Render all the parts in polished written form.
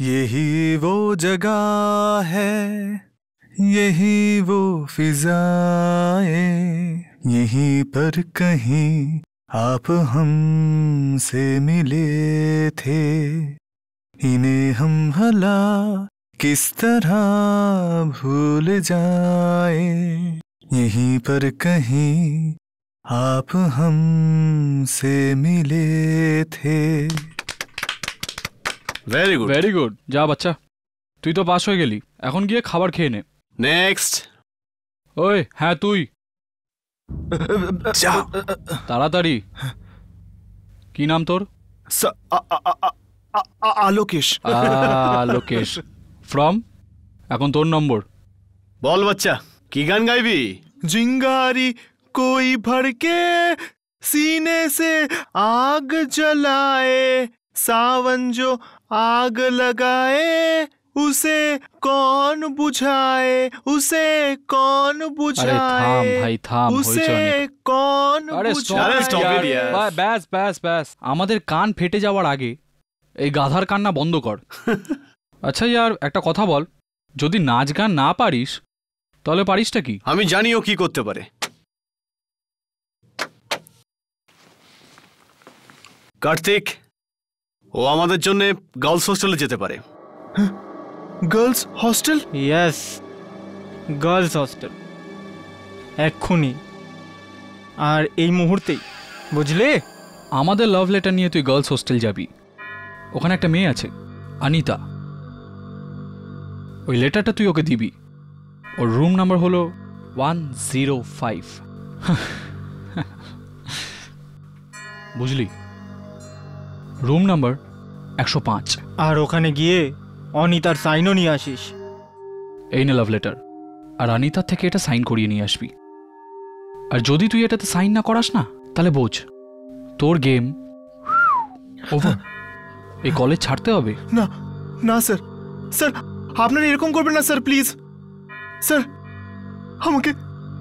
यही वो जगह है, यही वो फिजाएं, यहीं पर कहीं आप हमसे मिले थे। इन्हें हम भला किस तरह भूल जाए, यहीं पर कहीं आप हमसे मिले थे। Very good very good. যা বাচ্চা, তুই তো পাস হয়ে গেলি, এখন গিয়ে খাবার খেয়ে নে। নেক্সট। ওই হ্যাঁ তুই তাড়াতাড়ি। কি নাম তোর? আলোকেশ। লোকেশ। ফ্রম? এখন তোর নম্বর। বল বাচ্চা, কি গান গাইবি? चिंगारी कोई भड़के सीने से आग जलाए, सावन जो आग लगाए उसे कौन बुझाए, उसे कौन बुझाए, থাম ভাই থাম, उसे হয়েছে অনেক। कौन আরে बुझाए। stop it, yaar. ব্যাস ব্যাস ব্যাস, আমাদের কান ফেটে যাওয়ার আগে এই গাধার কান্না বন্ধ কর। আচ্ছা ইয়ার, একটা কথা বল, যদি নাচ গান না পারিস তাহলে পারিসটা কি? আমি জানি ও কি করতে পারে। কার্তিক, ও আমাদের জন্য গার্লস হোস্টেলে যেতে পারে। Girls hostel? Yes, girls hostel, এক্ষুনি, আর এই মুহূর্তেই, বুঝলে? আমাদের লাভ লেটার নিয়ে তুই গার্লস হোস্টেল যাবি, ওখানে একটা মেয়ে আছে অনিতা, ওই লেটারটা তুই ওকে দিবি। ওর রুম নাম্বার হলো 105। বুঝলি? Room number 105। আর ওখানে গিয়ে অনিতার সাইনও নিয়ে আসিস। এই নে লাভ লেটার, আর অনিতার থেকে এটা সাইন করিয়ে নিয়ে আসবি। আর যদি তুই এটাতে সাইন না করাস না, তাহলে বোঝ তোর গেম ওভার। এই কলেজ ছাড়তে হবে। না না স্যার, স্যার আপনারা এরকম করবেন না স্যার, প্লিজ স্যার। আমাকে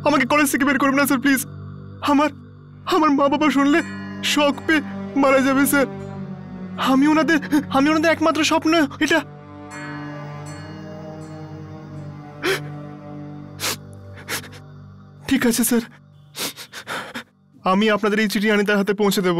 আমাকে কলেজ থেকে বের করবেন না স্যার, প্লিজ। আমার মা বাবা শুনলে শক পেয়ে মারা যাবে স্যার। আমি ওনাদের একমাত্র স্বপ্ন এটা। ঠিক আছে স্যার, আমি আপনাদের এই চিঠি অনিতার হাতে পৌঁছে দেব।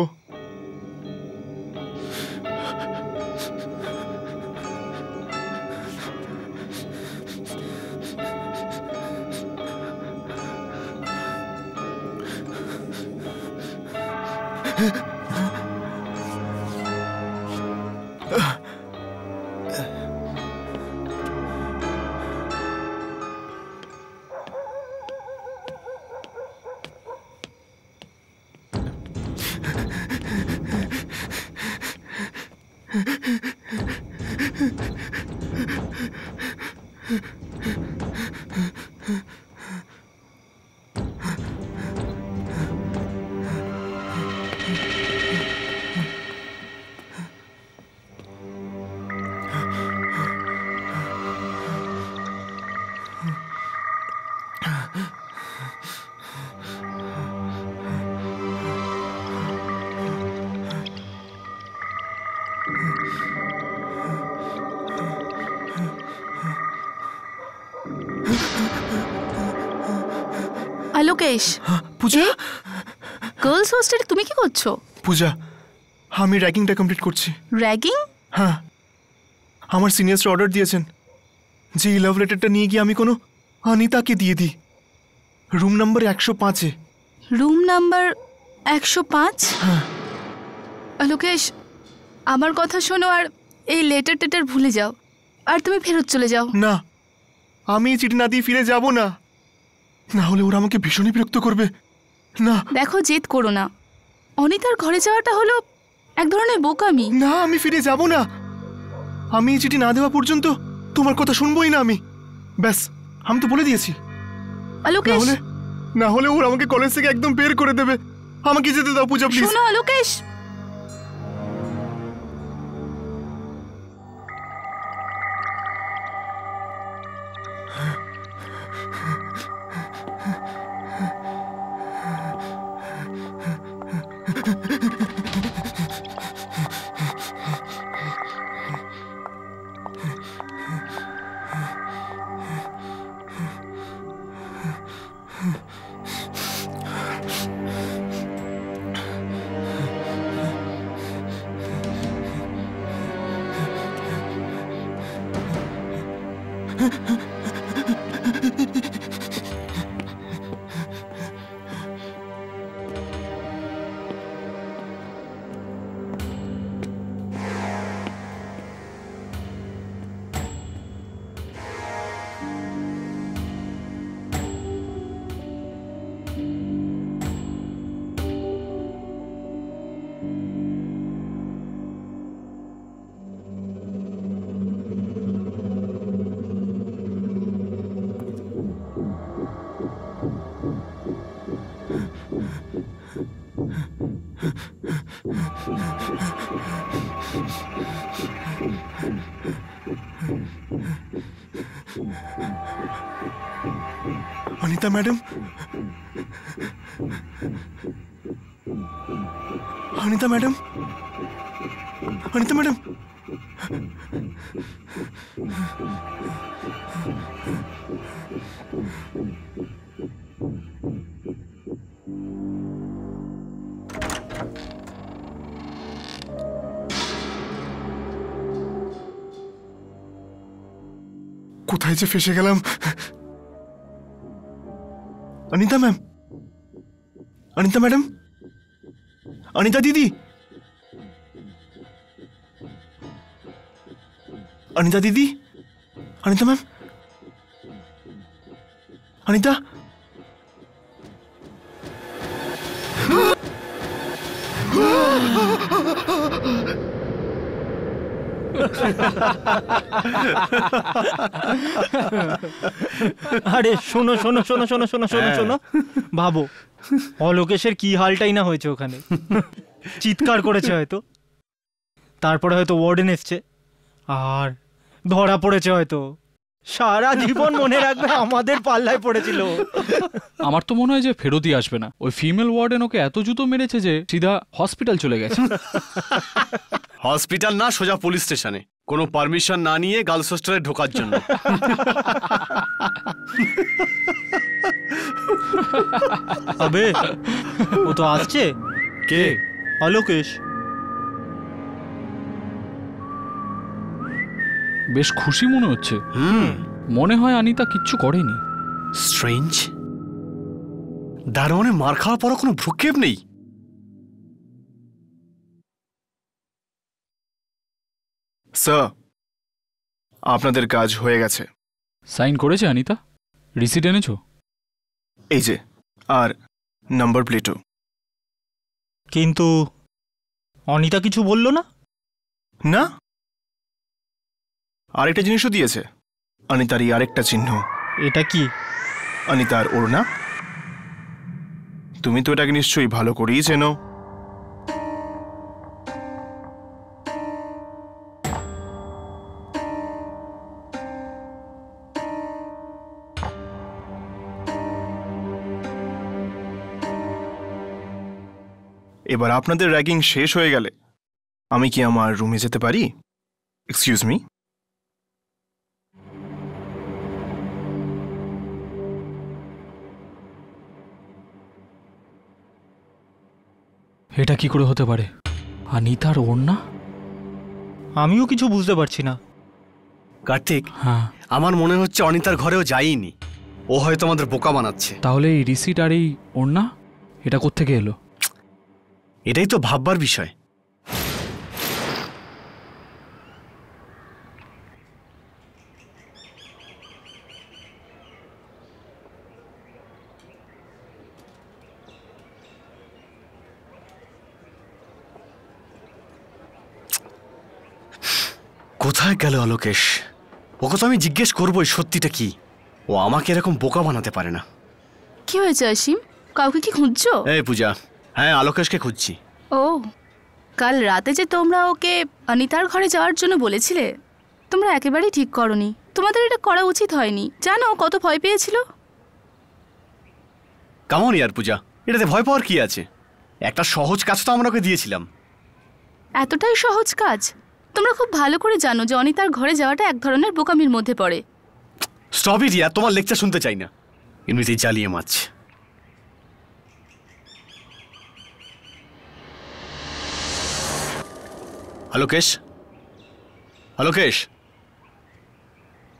আলোকেশ, পূজা, গার্লস হোস্টেলে তুমি কি করছো? পূজা, আমি র্যাগিংটা কমপ্লিট করছি। র্যাগিং? হ্যাঁ, আমার সিনিয়র্সরা অর্ডার দিয়েছেন যে এই লাভ লেটারটা নিয়ে গিয়ে আমি কোনো অনিতাকে দিয়ে দিই রুম নাম্বার 105-এ। Room number 105? আলোকেশ, আমার কথা শোনো, আর এই লেটার টেটার ভুলে যাও, আর তুমি ফেরত চলে যাও। না, আমি এই চিঠি না দিয়ে ফিরে যাব না, না হলে ওরা আমাকে ভীষণই বিরক্ত করবে। না দেখো, জেদ করো না। অনিতার ঘরে যাওয়াটা হলো এক ধরনের বোকামি। না, আমি ফিরে যাব না। আমি এই চিঠি না দেওয়া পর্যন্ত তোমার কথা শুনবোই না আমি। ব্যাস, আমি তো বলে দিয়েছি। আলোকেশ, না হলে ওরা আমাকে কলেজ থেকে একদম বের করে দেবে। আমাকে যেতে দাও পূজা, প্লিজ। শোনো Alokesh, Anita madam, Anita madam, Anita madam, কোথায় যে ফেসে গেলাম। অনিতা ম্যাম, অনিতা ম্যাডাম, অনিতা দিদি, অনিতা দিদি, অনিতা ম্যাম, অনিতা, আরে শোনো শোনো শোনো শোনো শোনো শোনো শোনো, ভাবো অলোকেশের কি হালটাই না হয়েছে ওখানে। চিৎকার করেছে হয়তো, তারপরে হয়তো ওয়ার্ডেন এসছে আর ধরা পড়েছে হয়তো। সারা জীবন মনে রাখবে আমাদের পাল্লায় পড়েছিল। আমার তো মনে হয় যে ফেরতই আসবে না। ওই ফিমেল ওয়ার্ডেন ওকে এত জুতো মেরেছে যে সিধা হসপিটাল চলে গেছে। হসপিটাল না, সোজা পুলিশ স্টেশনে, কোনো পারমিশন না নিয়ে গার্লস হোস্টেলে ঢোকার জন্য। আবে ও তো আসছে। কে? অলোকেশ। বেশ খুশি মনে হচ্ছে। মনে হয় অনিতা কিচ্ছু করেনি। স্ট্রেঞ্জ। দারোয়ানে মার খাওয়ার পরও কোনো ভ্রুক্ষেপ নেই। স্যার, আপনাদের কাজ হয়ে গেছে। সাইন করেছে অনিতা? রিসিট এনেছো? এই যে, আর নাম্বার প্লেটও। কিন্তু অনিতা কিছু বললো না? না, আরেকটা জিনিসও দিয়েছে, অনিতারই আরেকটা চিহ্ন। এটা কি? অনিতার ওড়না। তুমি তো এটাকে নিশ্চয়ই ভালো করেই চেনো। এবার আপনাদের র্যাগিং শেষ হয়ে গেলে আমি কি আমার রুমে যেতে পারি? Excuse me. এটা কি করে হতে পারে? অনিতার ওড়না? আমিও কিছু বুঝতে পারছি না। কার্তিক, হ্যাঁ, আমার মনে হচ্ছে অনিতার ঘরেও যাইনি। ও হয়তো আমাদের বোকা বানাচ্ছে। তাহলে এই রিসিট আর এই ওড়না এটা কোত্থেকে এলো? এটাই তো ভাববার বিষয়। কোথায় গেল অলোকেশ? ওকে তো আমি জিজ্ঞেস করবোই সত্যিটা কি। ও আমাকে এরকম বোকা বানাতে পারে না। কি হয়েছে অসীম? কাউকে কি খুঁজছো? এই পূজা, হ্যাঁ আলোকেশকে খুঁজছি। ও, কাল রাতে যে তোমরা ওকে অনিতার ঘরে যাওয়ার জন্য বলেছিলে, তোমরা একেবারেই ঠিক করনি। তোমাদের এটা করা উচিত হয়নি। জানো কত ভয় পেয়েছিল? কেমন ইয়ার পূজা, এটাতে ভয় পাওয়ার কি আছে? একটা সহজ কাজ তো আমরা ওকে দিয়েছিলাম। এতটাই সহজ কাজ? তোমরা খুব ভালো করে জানো যে অনিতার ঘরে যাওয়াটা এক ধরনের বোকামির মধ্যে পড়ে। স্টপ ইট ইয়ার, তোমার লেকচার শুনতে চাই না। এমনিতেই জ্বালিয়ে মাছ। আলোকেশ, আলোকেশ,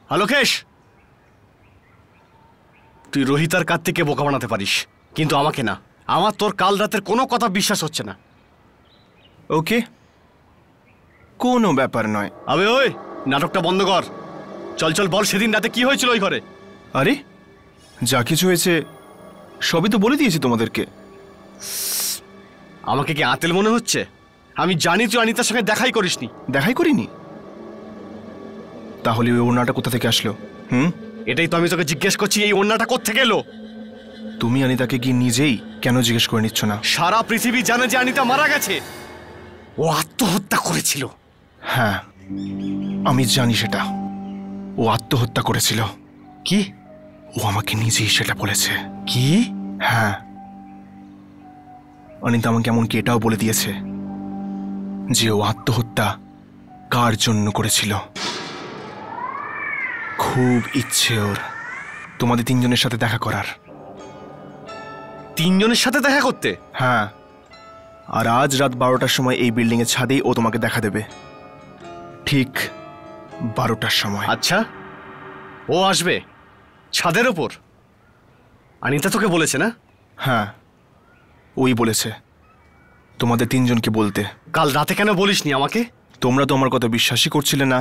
আলোকেশ। তুই রোহিত আর কার্তিককে বোকা বানাতে পারিস, কিন্তু আমাকে না। আমার তোর কাল রাতের কোনো কথা বিশ্বাস হচ্ছে না। ওকে, কোনো ব্যাপার নয়। আবে ওই, নাটকটা বন্ধ কর। চল চল, বল সেদিন রাতে কি হয়েছিল ওই ঘরে। আরে যা কিছু হয়েছে সবই তো বলে দিয়েছি তোমাদেরকে। আমাকে কি আতেল মনে হচ্ছে? আমি জানি তুই অনিতার সঙ্গে দেখাই করিসনি। দেখাই করিনি? তাহলে ওই ওড়নাটা কোথা থেকে আসলো? এটাই তো আমি তোকে জিজ্ঞেস করছি, এই ওড়নাটা কোত্থেকে এলো? তুমি অনিতাকে গিয়ে নিজেই কেন জিজ্ঞেস করে নিচ্ছ না? সারা পৃথিবী জানে যে অনিতা মারা গেছে, ও আত্মহত্যা করেছিল। হ্যাঁ, আমি জানি সেটা। ও আত্মহত্যা করেছিল। কি? ও আমাকে নিজেই সেটা বলেছে। কি? হ্যাঁ, অনিতা আমাকে এমনকি এটাও বলে দিয়েছে যে ও আত্মহত্যা কার জন্য করেছিল। খুব ইচ্ছে ওর তোমাদের তিনজনের সাথে দেখা করার। তিনজনের সাথে দেখা করতে? হ্যাঁ, আর আজ রাত 12টার সময় এই বিল্ডিং এর ছাদেই ও তোমাকে দেখা দেবে, ঠিক 12টার সময়। আচ্ছা, ও আসবে ছাদের ওপর? অনিতা তোকে বলেছে না? হ্যাঁ, ওই বলেছে তোমাদের তিনজনকে বলতে। কাল রাতে কেন বলিসনি আমাকে? তোমরা তো আমার কথা বিশ্বাসই করছিলে না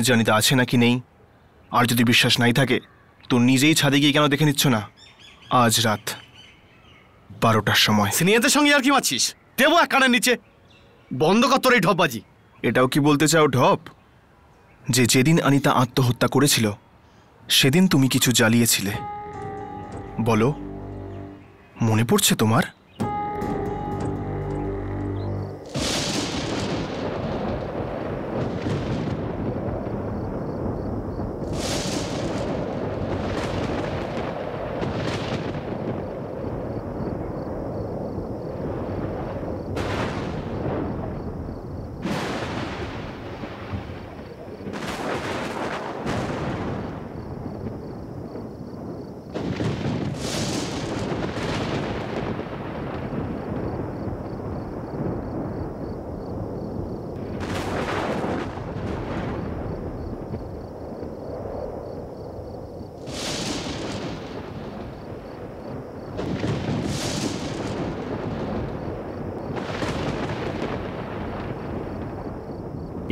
যে অনিতা আছে নাকি নেই। আর যদি বিশ্বাস নাই থাকে তো নিজেই ছাদে গিয়ে কেন দেখে নিচ্ছ না? আজ রাত 12টার সময়। সিনিয়রদের সঙ্গে আর কি মারছিস? দেবো এক কানের নিচে। বন্ধ কর তোর এই ঢপবাজি। এটাও কি বলতে চাও ঢপ, যে যেদিন অনিতা আত্মহত্যা করেছিল সেদিন তুমি কিছু জ্বালিয়েছিলে? বলো, মনে পড়ছে তোমার?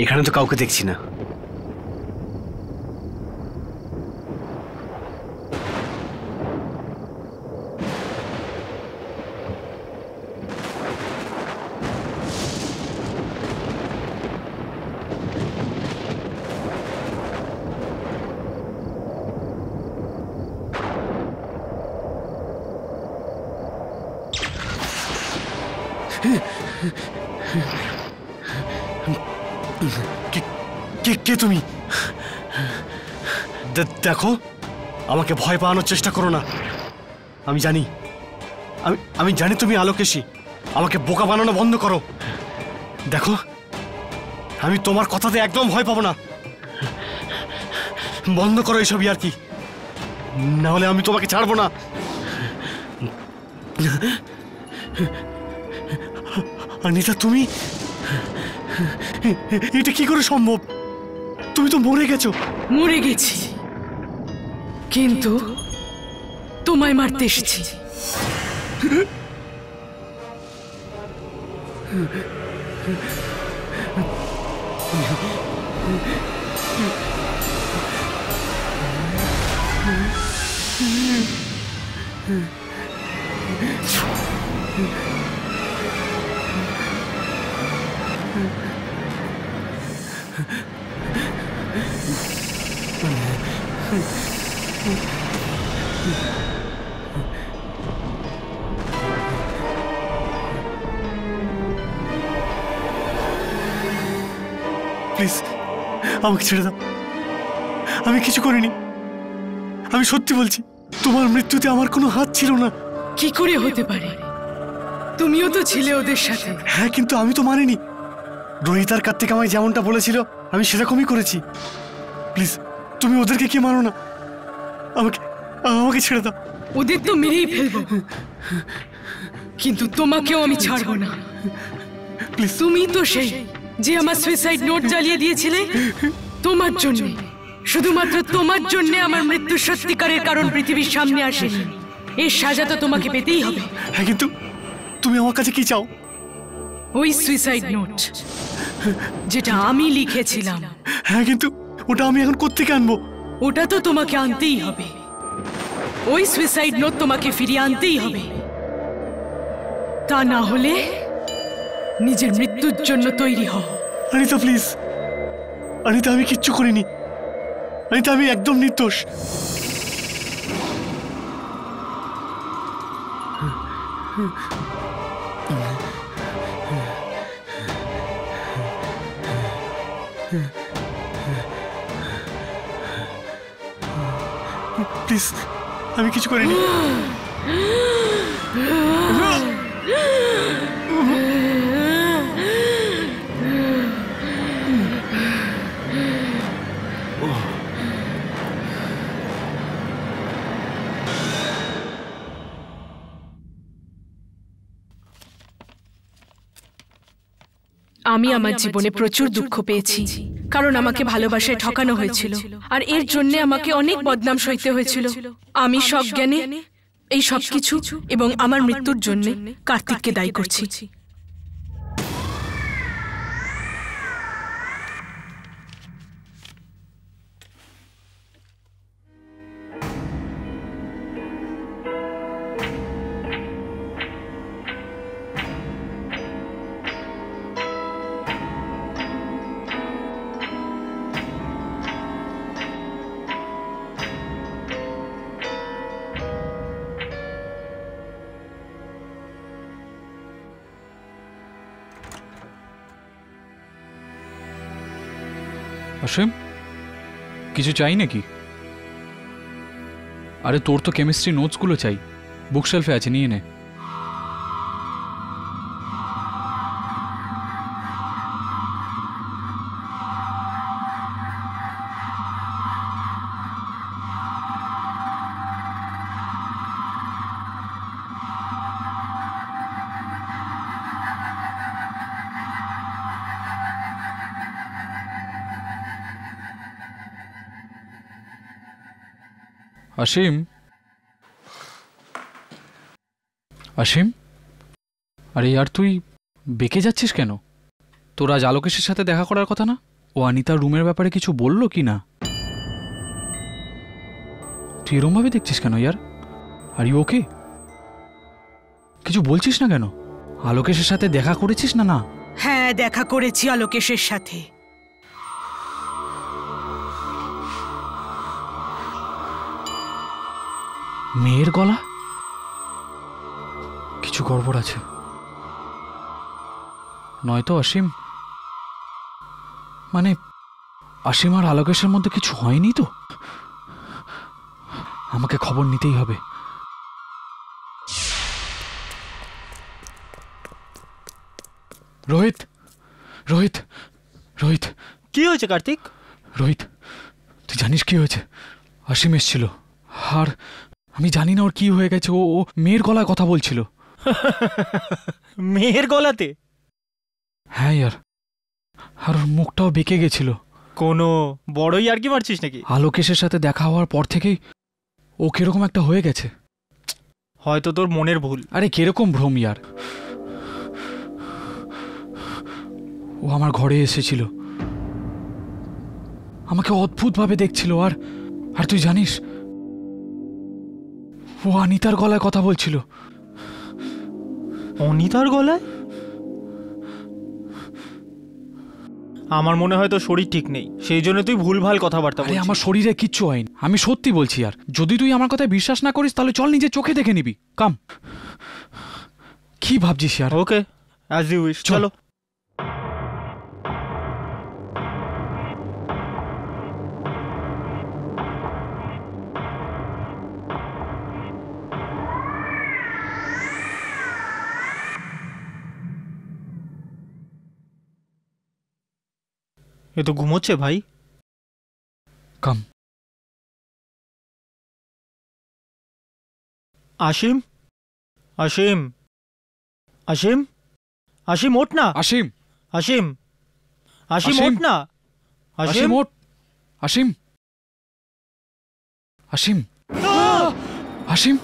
এখানে তো কাউকে দেখছি না। কে তুমি? দেখো, আমাকে ভয় পাওয়ানোর চেষ্টা করো না। আমি জানি, আমি জানি তুমি আলোকেশী। আমাকে বোকা বানানো বন্ধ করো। দেখো, আমি তোমার কথাতে একদম ভয় পাবো না। বন্ধ করো এইসবই আর কি, না হলে আমি তোমাকে ছাড়বো না। অনিতা, তুমি এটা কি করে সম্ভব? তুমি তো মরে গেছো। মরে গেছি, কিন্তু তোমায় মারতে এসেছি। প্লিজ আমাকে ছেড়ে দাও। আমি কিছু করিনি, আমি সত্যি বলছি। তোমার মৃত্যুতে আমার কোনো হাত ছিল না। কি করে হতে পারে? তুমিও তো ছিলে ওদের সাথে। হ্যাঁ, কিন্তু আমি তো মানিনি। রোহিত আর কার্তিক আমায় যেমনটা বলেছিল আমি সেরকমই করেছি। প্লিজ তুমি ওদেরকে কি মারো না, আমাকে ছেড়ে দাও। ওদের তো মেরেই ফেলবো, কিন্তু তোমাকেও আমি ছাড়বো না। তুমি তো সেই যে আমার সুইসাইড নোট জ্বালিয়ে দিয়েছিলে তোমার জন্য। শুধুমাত্র তোমার জন্য আমার মৃত্যুর সত্যিকারের কারণ পৃথিবীর সামনে আসেনি। এর সাজা তো তোমাকে পেতেই হবে। হ্যাঁ, কিন্তু তুমি আমার কাছে কি চাও? ওই সুইসাইড নোট যেটা আমি লিখেছিলাম। হ্যাঁ, কিন্তু ওটা আমি এখন কোত্থেকে আনবো? ওটা তো তোমাকে আনতেই হবে। ওই সুইসাইড নোট তোমাকে ফিরিয়ে আনতেই হবে। তা না হলে নিজের মৃত্যুর জন্য তৈরি হও। অনিতা প্লিজ, অনিতা আমি কিচ্ছু করিনি। অনিতা আমি একদম নির্দোষ। প্লিজ, আমি কিছু করিনি। আমি আমার জীবনে প্রচুর দুঃখ পেয়েছি, কারণ আমাকে ভালোবাসায় ঠকানো হয়েছিল, আর এর জন্য আমাকে অনেক বদনাম সইতে হয়েছিল। আমি সজ্ঞানে এই সবকিছু এবং আমার মৃত্যুর জন্য কার্তিককে দায়ী করছি। অসীম, কিছু চাই নাকি? আরে তোর তো কেমিস্ট্রি নোটসগুলো চাই, বুকশেলফে আছে, নিয়ে নে। অসীম, অসীম, আরে यार তুই বেঁকে যাচ্ছিস কেন? তোর আজ আলোকেশের সাথে দেখা করার কথা না? ও অনিতার রুমের ব্যাপারে কিছু বললো কি না? তুই এরমভাবে দেখছিস কেন यार? Are you okay? কিছু বলছিস না কেন? আলোকেশের সাথে দেখা করেছিস না? না, হ্যাঁ, দেখা করেছি আলোকেশের সাথে। মেয়ের গলা, কিছু গড়বড় আছে নয়তো? অসীম, মানে অসীম আর আলোকেশের মধ্যে কিছু হয়নি তো? আমাকে খবর নিতেই হবে। রোহিত, রোহিত, রোহিত, কি হয়েছে কার্তিক? রোহিত, তুই জানিস কি হয়েছে? অসীম এসেছিল, আর আমি জানি না ওর কি হয়ে গেছে। ও মেয়ের গলায় কথা বলছিল। মেয়ের গলাতে? হ্যাঁ ইয়ার, আর ওর মুখটাও বেঁকে গেছিল। কোনো বড়ই আর কি মারছিস নাকি? আলোকেশের সাথে দেখা হওয়ার পর থেকেই ও কিরকম একটা হয়ে গেছে। হয়তো তোর মনের ভুল। আরে কিরকম ভ্রম ইয়ার? ও আমার ঘরে এসেছিল, আমাকে অদ্ভুতভাবে দেখছিল, আর তুই জানিস ও অনিতার গলায় কথা বলছিল। অনিতার গলায়? আমার মনে হয় তো শরীর ঠিক নেই, সেই জন্য তুই ভুলভাল কথাবার্তা আরে বলছিস। আমার শরীরে কিচ্ছু হয়নি, আমি সত্যি বলছি। আর যদি তুই আমার কথায় বিশ্বাস না করিস তাহলে চল নিজে চোখে দেখে নিবি। কাম, কি ভাবছিস ইয়ার? ওকে, অ্যাজ ইউ উইশ, চলো। এ তো ঘুমোচ্ছে ভাই। কাম। আশিম, আশিম, আশিম, আশিম ওঠ না। অসীম, আশিম, আশিম আশিম। ওঠ না। অসীম আশিম, ওঠ। অসীম, অসীম, অসীম,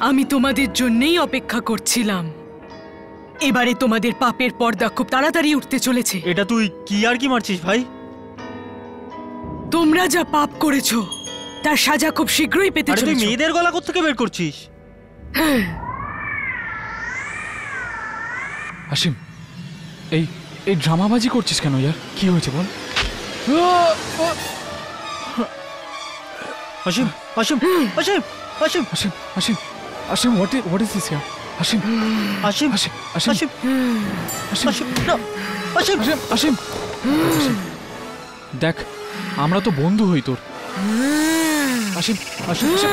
আমি তোমাদের জন্যই অপেক্ষা করছিলাম। এবারে তোমাদের পাপের পর্দা খুব তাড়াতাড়ি উঠতে চলেছে। এটা তুই কি আর কি মারছিস ভাই? তোমরা যা পাপ করেছো তার সাজা খুব শীঘ্রই পেতে আরে তুই চলেছো। মেয়েদের গলা কোত্থেকে বের করছিস? অসীম, এই এই ড্রামাবাজি করছিস কেন ইয়ার? কি হয়েছে বল? অসীম, অসীম, অসীম, অসীম, অসীম, অসীম, অসীম, what is this here? Asim, Asim, Asim, Asim, Asim, Asim, Asim, no, অসীম, অসীম, অসীম, অসীম, দেখ আমরা তো বন্ধু হই তোর। অসীম, অসীম, অসীম,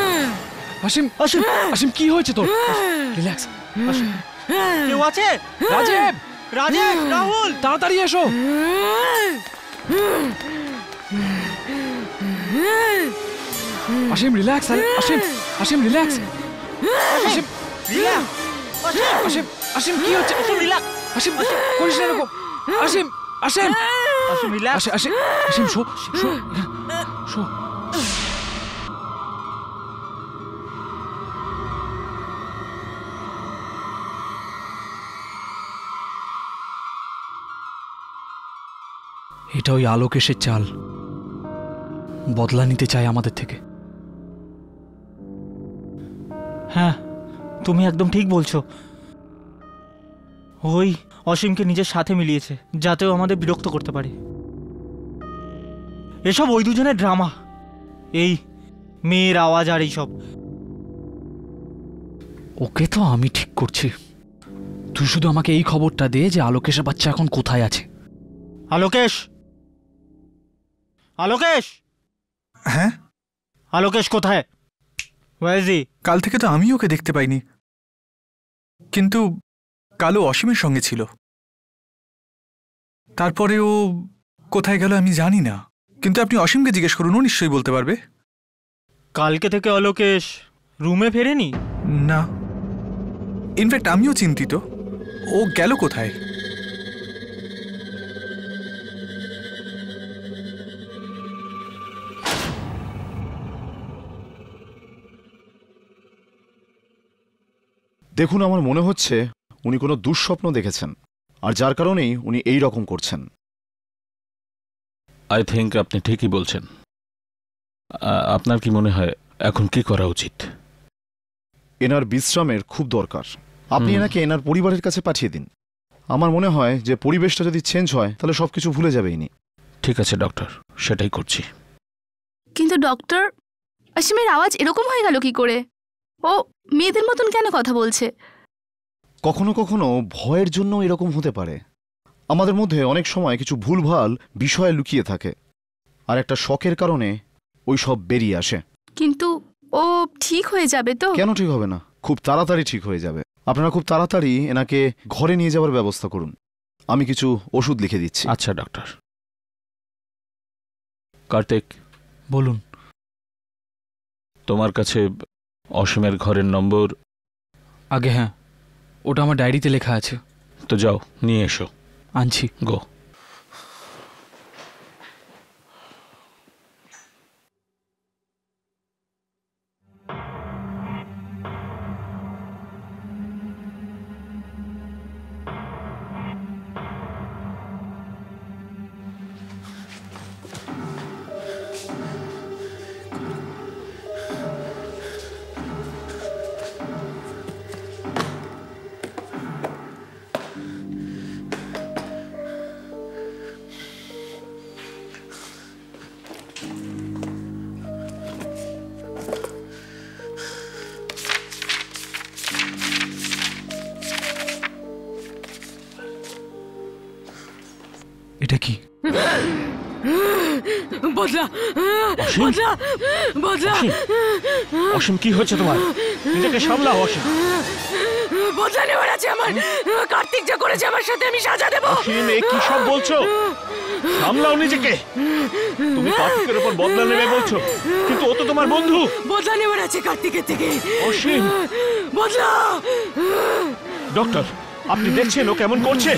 অসীম, অসীম, অসীম, কি হয়েছে তোর? রিল্যাক্স। কেউ আছে? রাজীব, রাজেশ, রাহুল, তাড়াতাড়ি এসো। অসীম রিল্যাক্স, অসীম, অসীম রিল্যাক্স, অসীম, রিল্যাক্স, অসীম, অসীম, অসীম কি হচ্ছে? অসীম, রিল্যাক্স, অসীম করিস না এরকম। অসীম, অসীম, অসীম, রিল্যাক্স। অসীম, অসীম, শো, শো, শো। এটা ওই আলোকেশের চাল, বদলা নিতে চায় আমাদের থেকে। হ্যাঁ, তুমি একদম ঠিক বলছো। ওই অসীমকে নিজের সাথে মিলিয়েছে যাতেও আমাদের বিরক্ত করতে পারে। এসব ওই দুজনের ড্রামা, এই মেয়ের আওয়াজ আর এইসব। ওকে তো আমি ঠিক করছি, তুই শুধু আমাকে এই খবরটা দে যে আলোকেশের বাচ্চা এখন কোথায় আছে। আলোকেশ, আলোকেশ, হ্যাঁ, আলোকেশ কোথায়? Where is he? কাল থেকে তো আমি ওকে দেখতে পাইনি, কিন্তু কালও অসীমের সঙ্গে ছিল। তারপরে ও কোথায় গেল আমি জানি না, কিন্তু আপনি অসীমকে জিজ্ঞেস করুন, ও নিশ্চয়ই বলতে পারবে। কালকে থেকে আলোকেশ রুমে ফেরেনি? না, ইনফ্যাক্ট আমিও চিন্তিত, ও গেল কোথায়। দেখুন, আমার মনে হচ্ছে উনি কোনো দুঃস্বপ্ন দেখেছেন, আর যার কারণেই উনি এই রকম করছেন। আই থিঙ্ক আপনি ঠিকই বলছেন। আপনার কি মনে হয় এখন কি করা উচিত? এনার বিশ্রামের খুব দরকার। আপনি এনাকে এনার পরিবারের কাছে পাঠিয়ে দিন। আমার মনে হয় যে পরিবেশটা যদি চেঞ্জ হয় তাহলে সবকিছু ভুলে যাবে ইনি। ঠিক আছে ডক্টর, সেটাই করছি। কিন্তু ডক্টর, অসীমের আওয়াজ এরকম হয়ে গেল কি করে? ও মেয়েদের মতন কেন কথা বলছে? কখনো কখনো ভয়ের জন্য এরকম হতে পারে। আমাদের মধ্যে অনেক সময় কিছু ভুলভাল বিষয় লুকিয়ে থাকে, আর একটা শখের কারণে ওই সব বেরিয়ে আসে। কিন্তু ও ঠিক হয়ে যাবে তো? কেন ঠিক হবে না? খুব তাড়াতাড়ি ঠিক হয়ে যাবে। আপনারা খুব তাড়াতাড়ি এনাকে ঘরে নিয়ে যাওয়ার ব্যবস্থা করুন। আমি কিছু ওষুধ লিখে দিচ্ছি। আচ্ছা ডক্টর। কার্তিক, বলুন। তোমার কাছে অসীমের ঘরের নম্বর? আগে হ্যাঁ, ওটা আমার ডায়েরিতে লেখা আছে। তো যাও নিয়ে এসো। আনছি। গো। এটা কি? বদলা, বদলা, বদলা। অসীম, কি হয়েছে তোমার? নিজেকে সামলাও অসীম। বদলা নেওয়ার আছে আমার। কার্তিক যা করেছে আমার সাথে আমি সাজা দেব। অসীম, এ কি সব বলছো? সামলাও নিজেকে। তুমি কার্তিকের উপর বদলা নেবে বলছো, কিন্তু ও তো তোমার বন্ধু। বদলা নেওয়ার আছে কার্তিকের থেকে। অসীম, বদলা। ডক্টর আপনি দেখছেন ও কেমন করছে?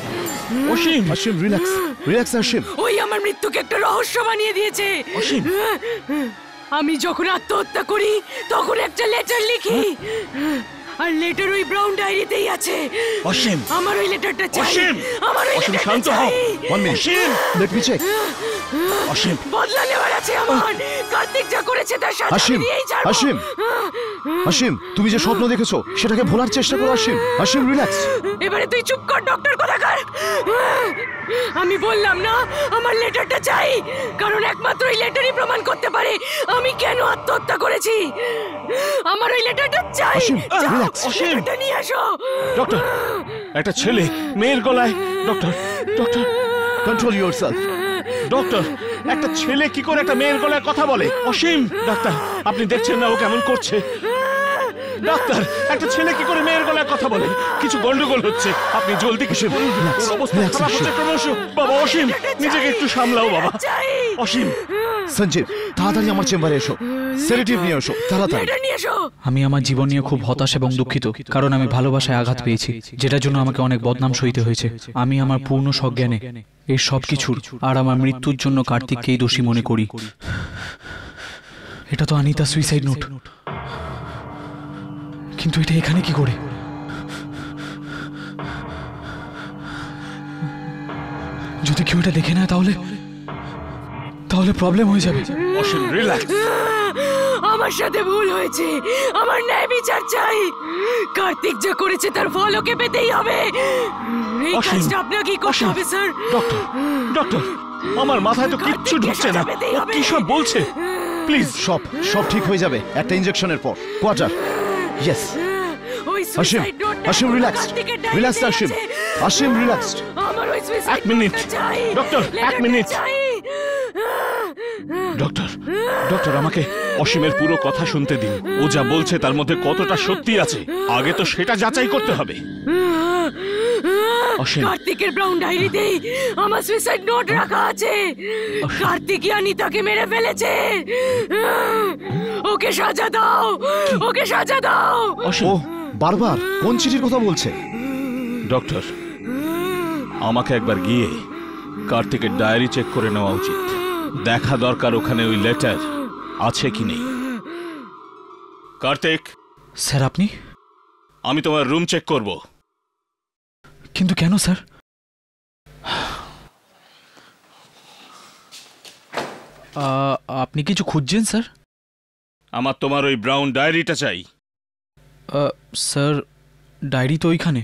অসীম, অসীম রিল্যাক্স, রিল্যাক্স অসীম। ওই আমার মৃত্যুকে একটা রহস্য বানিয়ে দিয়েছে। অসীম, আমি যখন আত্মহত্যা করি তখন একটা লেটার লিখি, আর লেটার ওই ব্রাউন ডায়েরিতেই আছে। অসীম, আমার ওই লেটারটা চাই। অসীম, আমার ওই অসীম, লেটারটা শান্ত হও। চাই। One minute. অসীম, Let me check. অসীম, বদলা নেওয়ার আছে আমার। কার্তিক যা করেছে তার সাথে আমি হাসিম, নিয়েই ছাড়বো। হাসিম, হাসিম, তুমি যে স্বপ্ন দেখেছো সেটাকে ভোলার চেষ্টা করো। হাসিম, হাসিম, রিল্যাক্স। এবারে তুই চুপ কর ডক্টর কোথাকার। আমি বললাম না আমার লেটারটা চাই, কারণ একমাত্র এই লেটারই প্রমাণ করতে পারে আমি কেন আত্মহত্যা করেছি। আমার ওই লেটারটা চাই। অসীম, যাও, relax. অসীম। লেটারটা নিয়ে আসো। ডক্টর, একটা ছেলে মেয়ের গলায়। Doctor, doctor, control yourself. Doctor, একটা ছেলে কি করে একটা মেয়ের গলায় কথা বলে? অসীম, ডাক্তার আপনি দেখছেন না ও কেমন করছে? ডাক্তার, একটা ছেলে কি করে মেয়ের গলায় কথা বলে? কিছু গন্ডগোল হচ্ছে, আপনি জলদি কিছু বলুন। ওর অবস্থা relax, খারাপ হচ্ছে ক্রমশ। বাবা অসীম, নিজেকে একটু সামলাও বাবা। চাই। অসীম, সঞ্জীব, তাড়াতাড়ি আমার চেম্বারে এসো। সেডেটিভ নিয়ে এসো তাড়াতাড়ি। লেটার নিয়ে এসো। আমি আমার জীবন নিয়ে খুব হতাশ এবং দুঃখিত, কারণ আমি ভালোবাসায় আঘাত পেয়েছি, যেটার জন্য আমাকে অনেক বদনাম সইতে হয়েছে। আমি আমার পূর্ণ সজ্ঞানে এই সব কিছুর আর আমার মৃত্যুর জন্য কার্তিককেই দোষী মনে করি। এটা তো অনিতা সুইসাইড নোট, কিন্তু এটা এখানে কি করে? যদি কেউ এটা দেখে নেয় তাহলে প্রবলেম হয়ে যাবে। অসীম, রিল্যাক্স। আমার সাথে ভুল হয়েছে, আমার ন্যায় বিচার চাই। কার্তিক যা করেছে তার ফল ওকে পেতেই হবে। এই অসীম, কাজটা আপনাকেই করতে অসীম। হবে স্যার। ডক্টর, ডক্টর, আমার মাথায় তো কিচ্ছু ঢুকছে না। ও কি সব বলছে? প্লিজ। সব ঠিক হয়ে যাবে একটা ইনজেকশনের পর। কোয়ার্টার। ইয়েস। ওই হাসিম, suicide note টা হাসিম, রিল্যাক্স, কার্তিকের ডায়েরিতে রিল্যাক্স। হাসিম, আছে। হাসিম, রিল্যাক্স। আমার ওই suicide এক মিনিট। note টা চাই। ডক্টর, এক লেটারটা মিনিট। চাই। ডক্টর, ডক্টর আমাকে অসীমের পুরো কথা শুনতে দিন। ও যা বলছে তার মধ্যে কতটা সত্যি আছে আগে তো সেটা যাচাই করতে হবে। অসীম। কার্তিকের ব্রাউন ডায়েরিতেই আমার সুইসাইড নোট রাখা আছে। কার্তিকই অনিতাকে মেরে ফেলেছে। ওকে সাজা দাও, ওকে সাজা দাও। ও বারবার কোন চিঠির কথা বলছে? ডক্টর, আমাকে একবার গিয়ে কার্তিকের ডায়েরি চেক করে নেওয়া উচিত। দেখা দরকার ওখানে ওই লেটার আছে কি নেই। কার্তিক, স্যার আপনি? আমি তোমার রুম চেক করব। কিন্তু কেন স্যার? আপনি কিছু খুঁজছেন স্যার? আমার তোমার ওই ব্রাউন ডায়েরিটা চাই। স্যার ডায়েরি তো ওইখানে।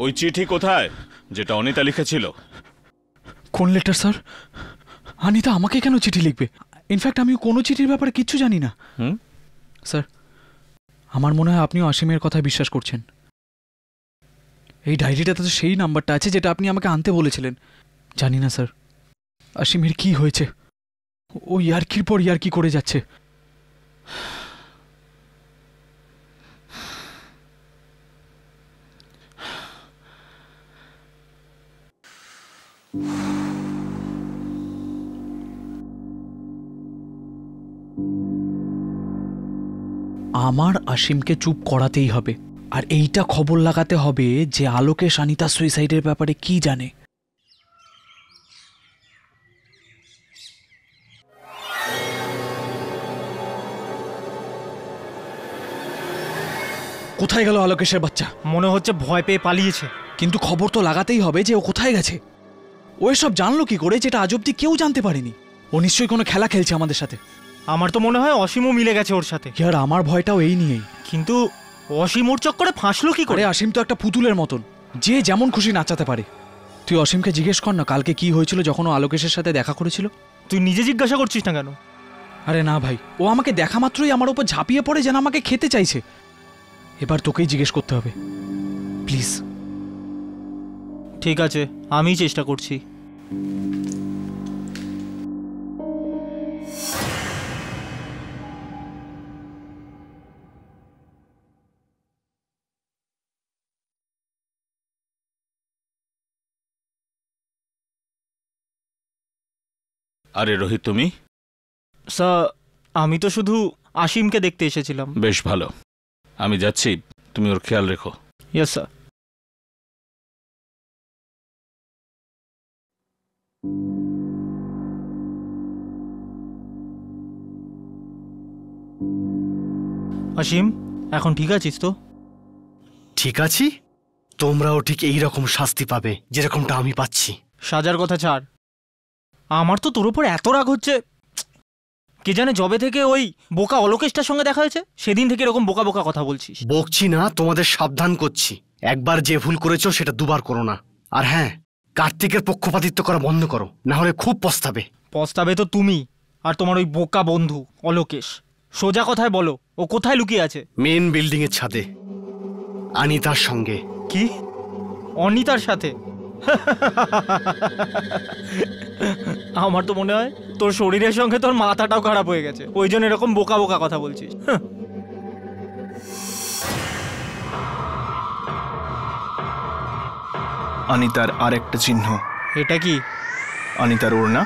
ওই চিঠি কোথায় যেটা অনিতা লিখেছিল? কোন লেটার স্যার? অনিতা আমাকে কেন চিঠি লিখবে? ইনফ্যাক্ট আমি কোনো চিঠির ব্যাপারে কিচ্ছু জানি না। স্যার আমার মনে হয় আপনি অসীমের কথায় বিশ্বাস করছেন। এই ডায়েরিটাতে তো সেই নাম্বারটা আছে যেটা আপনি আমাকে আনতে বলেছিলেন। জানি না স্যার অসীমের কি হয়েছে, ও ইয়ার্কির পর ইয়ার্কি করে যাচ্ছে। আমার অসীমকে চুপ করাতেই হবে, আর এইটা খবর লাগাতে হবে যে আলোকেশ অনিতা সুইসাইডের ব্যাপারে কি জানে। কোথায় গেল আলোকেশের বাচ্চা? মনে হচ্ছে ভয় পেয়ে পালিয়েছে। কিন্তু খবর তো লাগাতেই হবে যে ও কোথায় গেছে। ও এসব জানলো কি করে যেটা আজ অব্দি কেউ জানতে পারেনি? ও নিশ্চয়ই কোনো খেলা খেলছে আমাদের সাথে। আমার তো মনে হয় অসীমও মিলে গেছে ওর সাথে। ইয়ার আমার ভয়টাও এই নিয়েই। কিন্তু অসীম ওর চক্করে ফাঁসলো কি করে? আরে অসীম তো একটা পুতুলের মতন, যে যেমন খুশি নাচাতে পারে। তুই অসীমকে জিজ্ঞেস কর না কালকে কি হয়েছিল যখন ও আলোকেশের সাথে দেখা করেছিল। তুই নিজে জিজ্ঞাসা করছিস না কেন? আরে না ভাই, ও আমাকে দেখা মাত্রই আমার উপর ঝাঁপিয়ে পড়ে যেন আমাকে খেতে চাইছে। এবার তোকেই জিজ্ঞেস করতে হবে প্লিজ। ঠিক আছে, আমি চেষ্টা করছি। আরে রোহিত, তুমি? স্যার, আমি তো শুধু আসিমকে দেখতে এসেছিলাম। বেশ ভালো, আমি যাচ্ছি, তুমি ওর খেয়াল রেখো। Yes sir. আসিম, এখন ঠিক আছিস তো? ঠিক আছি, তোমরাও ঠিক এই রকম শাস্তি পাবে যেরকমটা আমি পাচ্ছি। সাজার কথা ছাড়, আমার তো তোর উপর এত রাগ হচ্ছে। কে জানে যবে থেকে ওই বোকা অলোকেশটার সঙ্গে দেখা হয়েছে সেদিন থেকে এরকম বোকা বোকা কথা বলছিস। বকছি না, তোমাদের সাবধান করছি। একবার যে ভুল করেছো সেটা দুবার করো না। আর হ্যাঁ, কার্তিকের পক্ষপাতিত্ব করা বন্ধ করো, না হলে খুব পস্তাবে। পস্তাবে তো তুমি আর তোমার ওই বোকা বন্ধু অলোকেশ। সোজা কথায় বলো, ও কোথায় লুকিয়ে আছে? মেন বিল্ডিং এর ছাদে আনিতার সঙ্গে। কি? অনিতার সাথে? আমার তো মনে হয় তোর শরীরের সঙ্গে তোর মাথাটাও খারাপ হয়ে গেছে, ওই জন্য এরকম বোকা বোকা কথা বলছিস। অনিতার আর একটা চিহ্ন। এটা কি? অনিতার ওড়না।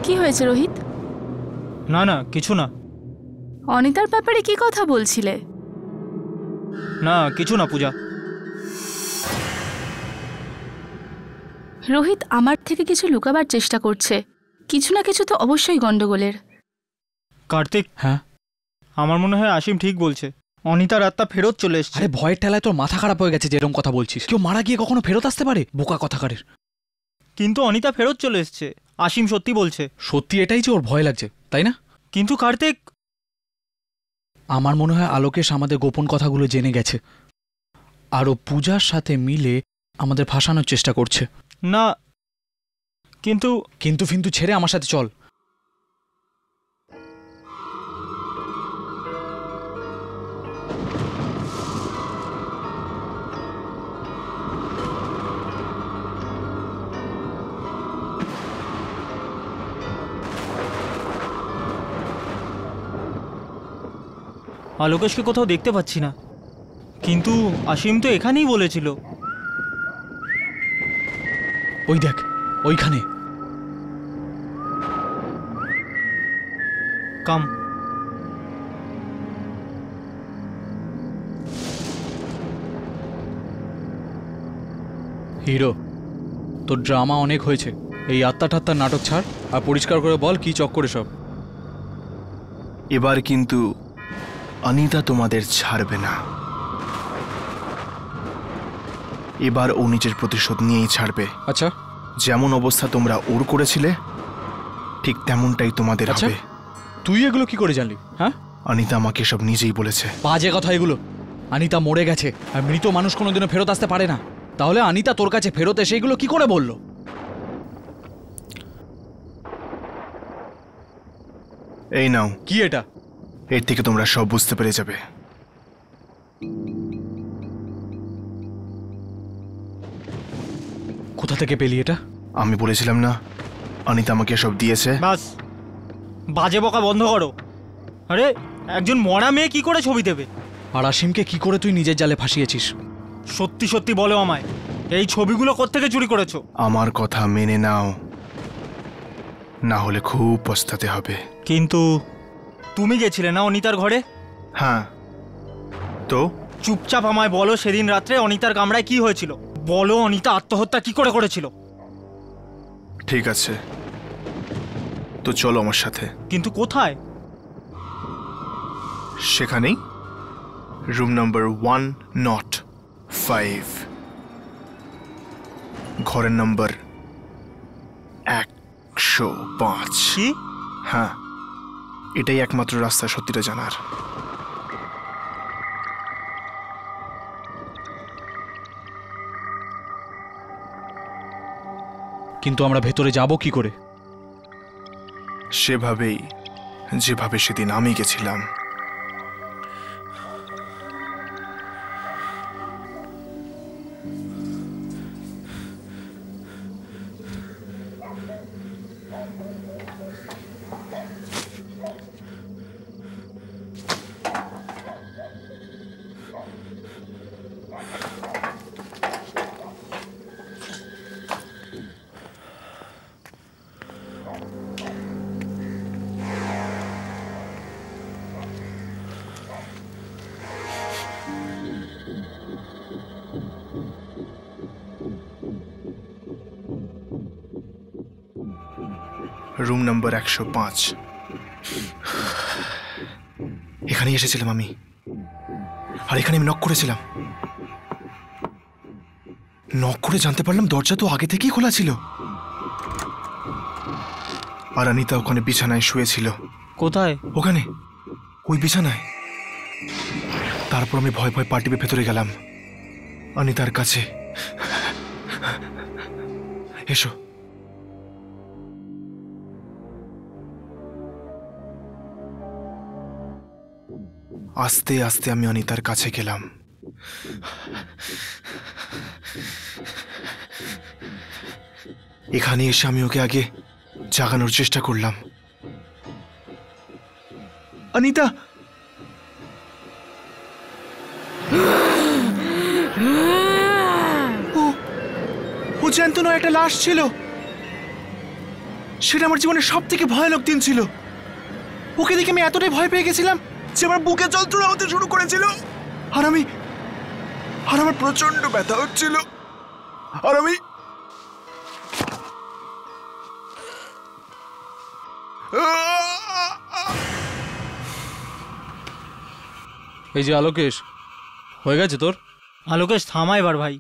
কি হয়েছে রোহিত? না না, কিছু না। অনিতার ব্যাপারে কি কথা বলছিলে? না কিছু না পূজা। রোহিত আমার থেকে কিছু লুকাবার চেষ্টা করছে, কিছু না কিছু তো অবশ্যই গন্ডগোলের। কার্তিক, হ্যাঁ আমার মনে হয় আসিম ঠিক বলছে, অনিতার আত্মা ফেরত চলে এসছে। আরে ভয়ের ঠেলায় তোর মাথা খারাপ হয়ে গেছে যে এরকম কথা বলছিস। কেউ মারা গিয়ে কখনো ফেরত আসতে পারে? বোকা কথাকারের। কিন্তু অনিতা ফেরত চলে এসছে, আসিম সত্যি বলছে। সত্যি এটাই যে ওর ভয় লাগছে, তাই না? কিন্তু কার্তিক, আমার মনে হয় আলোকেশ আমাদের গোপন কথাগুলো জেনে গেছে আর ও পূজার সাথে মিলে আমাদের ফাঁসানোর চেষ্টা করছে। না কিন্তু কিন্তু ফিন্তু ছেড়ে আমার সাথে চল। আলোকেশকে কোথাও দেখতে পাচ্ছি না, কিন্তু আসিম তো এখানেই বলেছিল। ওই দেখ, ওইখানে। কাম। হিরো, তোর ড্রামা অনেক হয়েছে। এই আত্মা ঠাত্তার নাটক ছাড় আর পরিষ্কার করে বল কি চক্করে সব। এবার কিন্তু অনিতা তোমাদের ছাড়বে না। এবার ও নিজের প্রতিশোধ নিয়েই ছাড়বে। আচ্ছা, যেমন অবস্থা তোমরা ওর করেছিলে ঠিক তেমনটাই তোমাদের আচ্ছা, হবে। তুই এগুলো কি করে জানলি? হ্যাঁ, অনিতা আমাকে সব নিজেই বলেছে। বাজে কথা এগুলো। অনিতা মরে গেছে আর মৃত মানুষ কোনোদিনও ফেরত আসতে পারে না। তাহলে অনিতা তোর কাছে ফেরত এসে এগুলো কি করে বললো? এই নাও। কি এটা? এর থেকে তোমরা সব বুঝতে পেরে যাবে। কোথা থেকে পেলি এটা? আমি বলেছিলাম না অনিতা আমাকে সব দিয়েছে। বাস, বাজে বকা বন্ধ করো। আরে একজন মরা মেয়ে কি করে ছবি দেবে? আর আসিমকে কি করে তুই নিজের জালে ফাঁসিয়েছিস? সত্যি সত্যি বলো আমায়, এই ছবিগুলো কোত্থেকে চুরি করেছো? আমার কথা মেনে নাও, না হলে খুব পস্তাতে হবে। কিন্তু তুমি গেছিলে না অনিতার ঘরে? হ্যাঁ, তো চুপচাপ আমায় বলো সেদিন রাত্রে অনিতার কামরায় কি হয়েছিল। বলো অনিতা আত্মহত্যা কি করে করেছিল। ঠিক আছে, তো চলো আমার সাথে। কিন্তু কোথায়? সেখানেই, রুম নাম্বার 105, ঘরের নাম্বার 105। কি? হ্যাঁ, এটাই একমাত্র রাস্তা সত্যিটা জানার। কিন্তু আমরা ভেতরে যাব কি করে? সেভাবেই, যেভাবে সেদিন আমি গেছিলাম। Room number 105। এখানে এসেছিলাম আমি, আর এখানে আমি নক করেছিলাম। নক করে জানতে পারলাম দরজা তো আগে থেকেই খোলা ছিল, আর অনিতা ওখানে বিছানায় শুয়েছিল। কোথায়? ওখানে, ওই বিছানায়। তারপর আমি ভয় ভয় পা টিপে ভেতরে গেলাম অনিতার কাছে। এসো। আস্তে আস্তে আমি অনিতার কাছে গেলাম। এখানে এসে আমি ওকে আগে জাগানোর চেষ্টা করলাম। অনিতা, ও জ্যান্ত নয়, একটা লাশ ছিল। সেটা আমার জীবনের সব থেকে ভয়ানক দিন ছিল। ওকে দেখে আমি এতটাই ভয় পেয়ে গেছিলাম যে আমার বুকে যন্ত্রণা হতে শুরু করেছিল, আর আমার প্রচন্ড ব্যথা হচ্ছিল, আর আমি এই যে আলোকেশ, হয়ে গেছে তোর? আলোকেশ থামা এবার ভাই।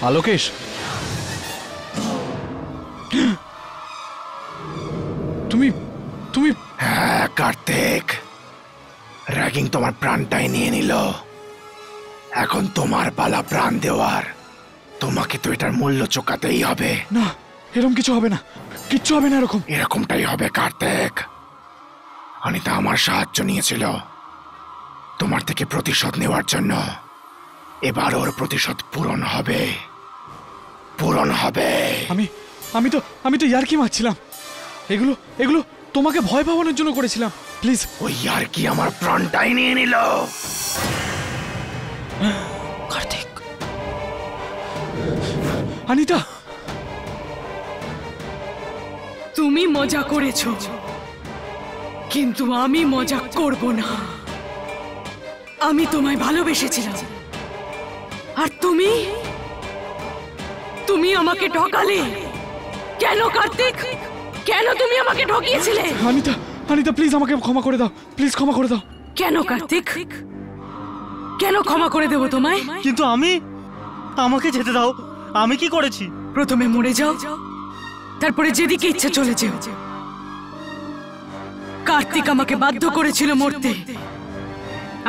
আলোকেশ, তুমি তুমি হ্যাঁ কার্তিক, র্যাগিং তোমার প্রাণটাই নিয়ে নিল। এখন তোমার পালা প্রাণ দেওয়ার। তোমাকে তো এটার মূল্য চোকাতেই হবে। না, এরকম কিছু হবে না, কিচ্ছু হবে না এরকম। এরকমটাই হবে কার্তিক। অনিতা আমার সাহায্য নিয়েছিল তোমার থেকে প্রতিশোধ নেওয়ার জন্য। এবার ওর প্রতিশোধ পূরণ হবে, পূরণ হবে। আমি তো ইয়ার্কি মারছিলাম। এগুলো এগুলো তোমাকে ভয় পাওয়ানোর জন্য করেছিলাম। প্লিজ। ওই ইয়ার্কি আমার প্রাণটাই নিয়ে নিল। কার্তিক, অনিতা, তুমি মজা করেছো, কিন্তু আমি মজা করব না। আমি তোমায় ভালোবেসেছিলাম, আর তুমি আমাকে ঠকালে। কেন কার্তিক? কেন তুমি আমাকে ঠকিয়েছিলে? অনিতা প্লিজ আমাকে ক্ষমা করে দাও, প্লিজ ক্ষমা করে দাও। কেন কার্তিক? কেন ক্ষমা করে দেব তোমায়? কিন্তু আমাকে যেতে দাও। আমি কি করেছি? প্রথমে মরে যাও, তারপরে যেদিকে ইচ্ছা চলে যেও। কার্তিক আমাকে বাধ্য করেছিল মরতে,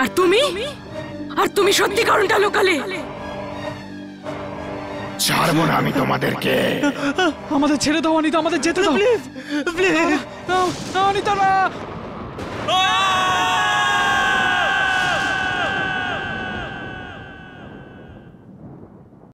আর তুমি সত্যি কারণটা লুকালে। ছাড়বো না আমি তোমাদেরকে। আমাদের ছেড়ে দাও অনিতা, আমাদের যেতে দাও প্লিজ, প্লিজ। অনিতা না।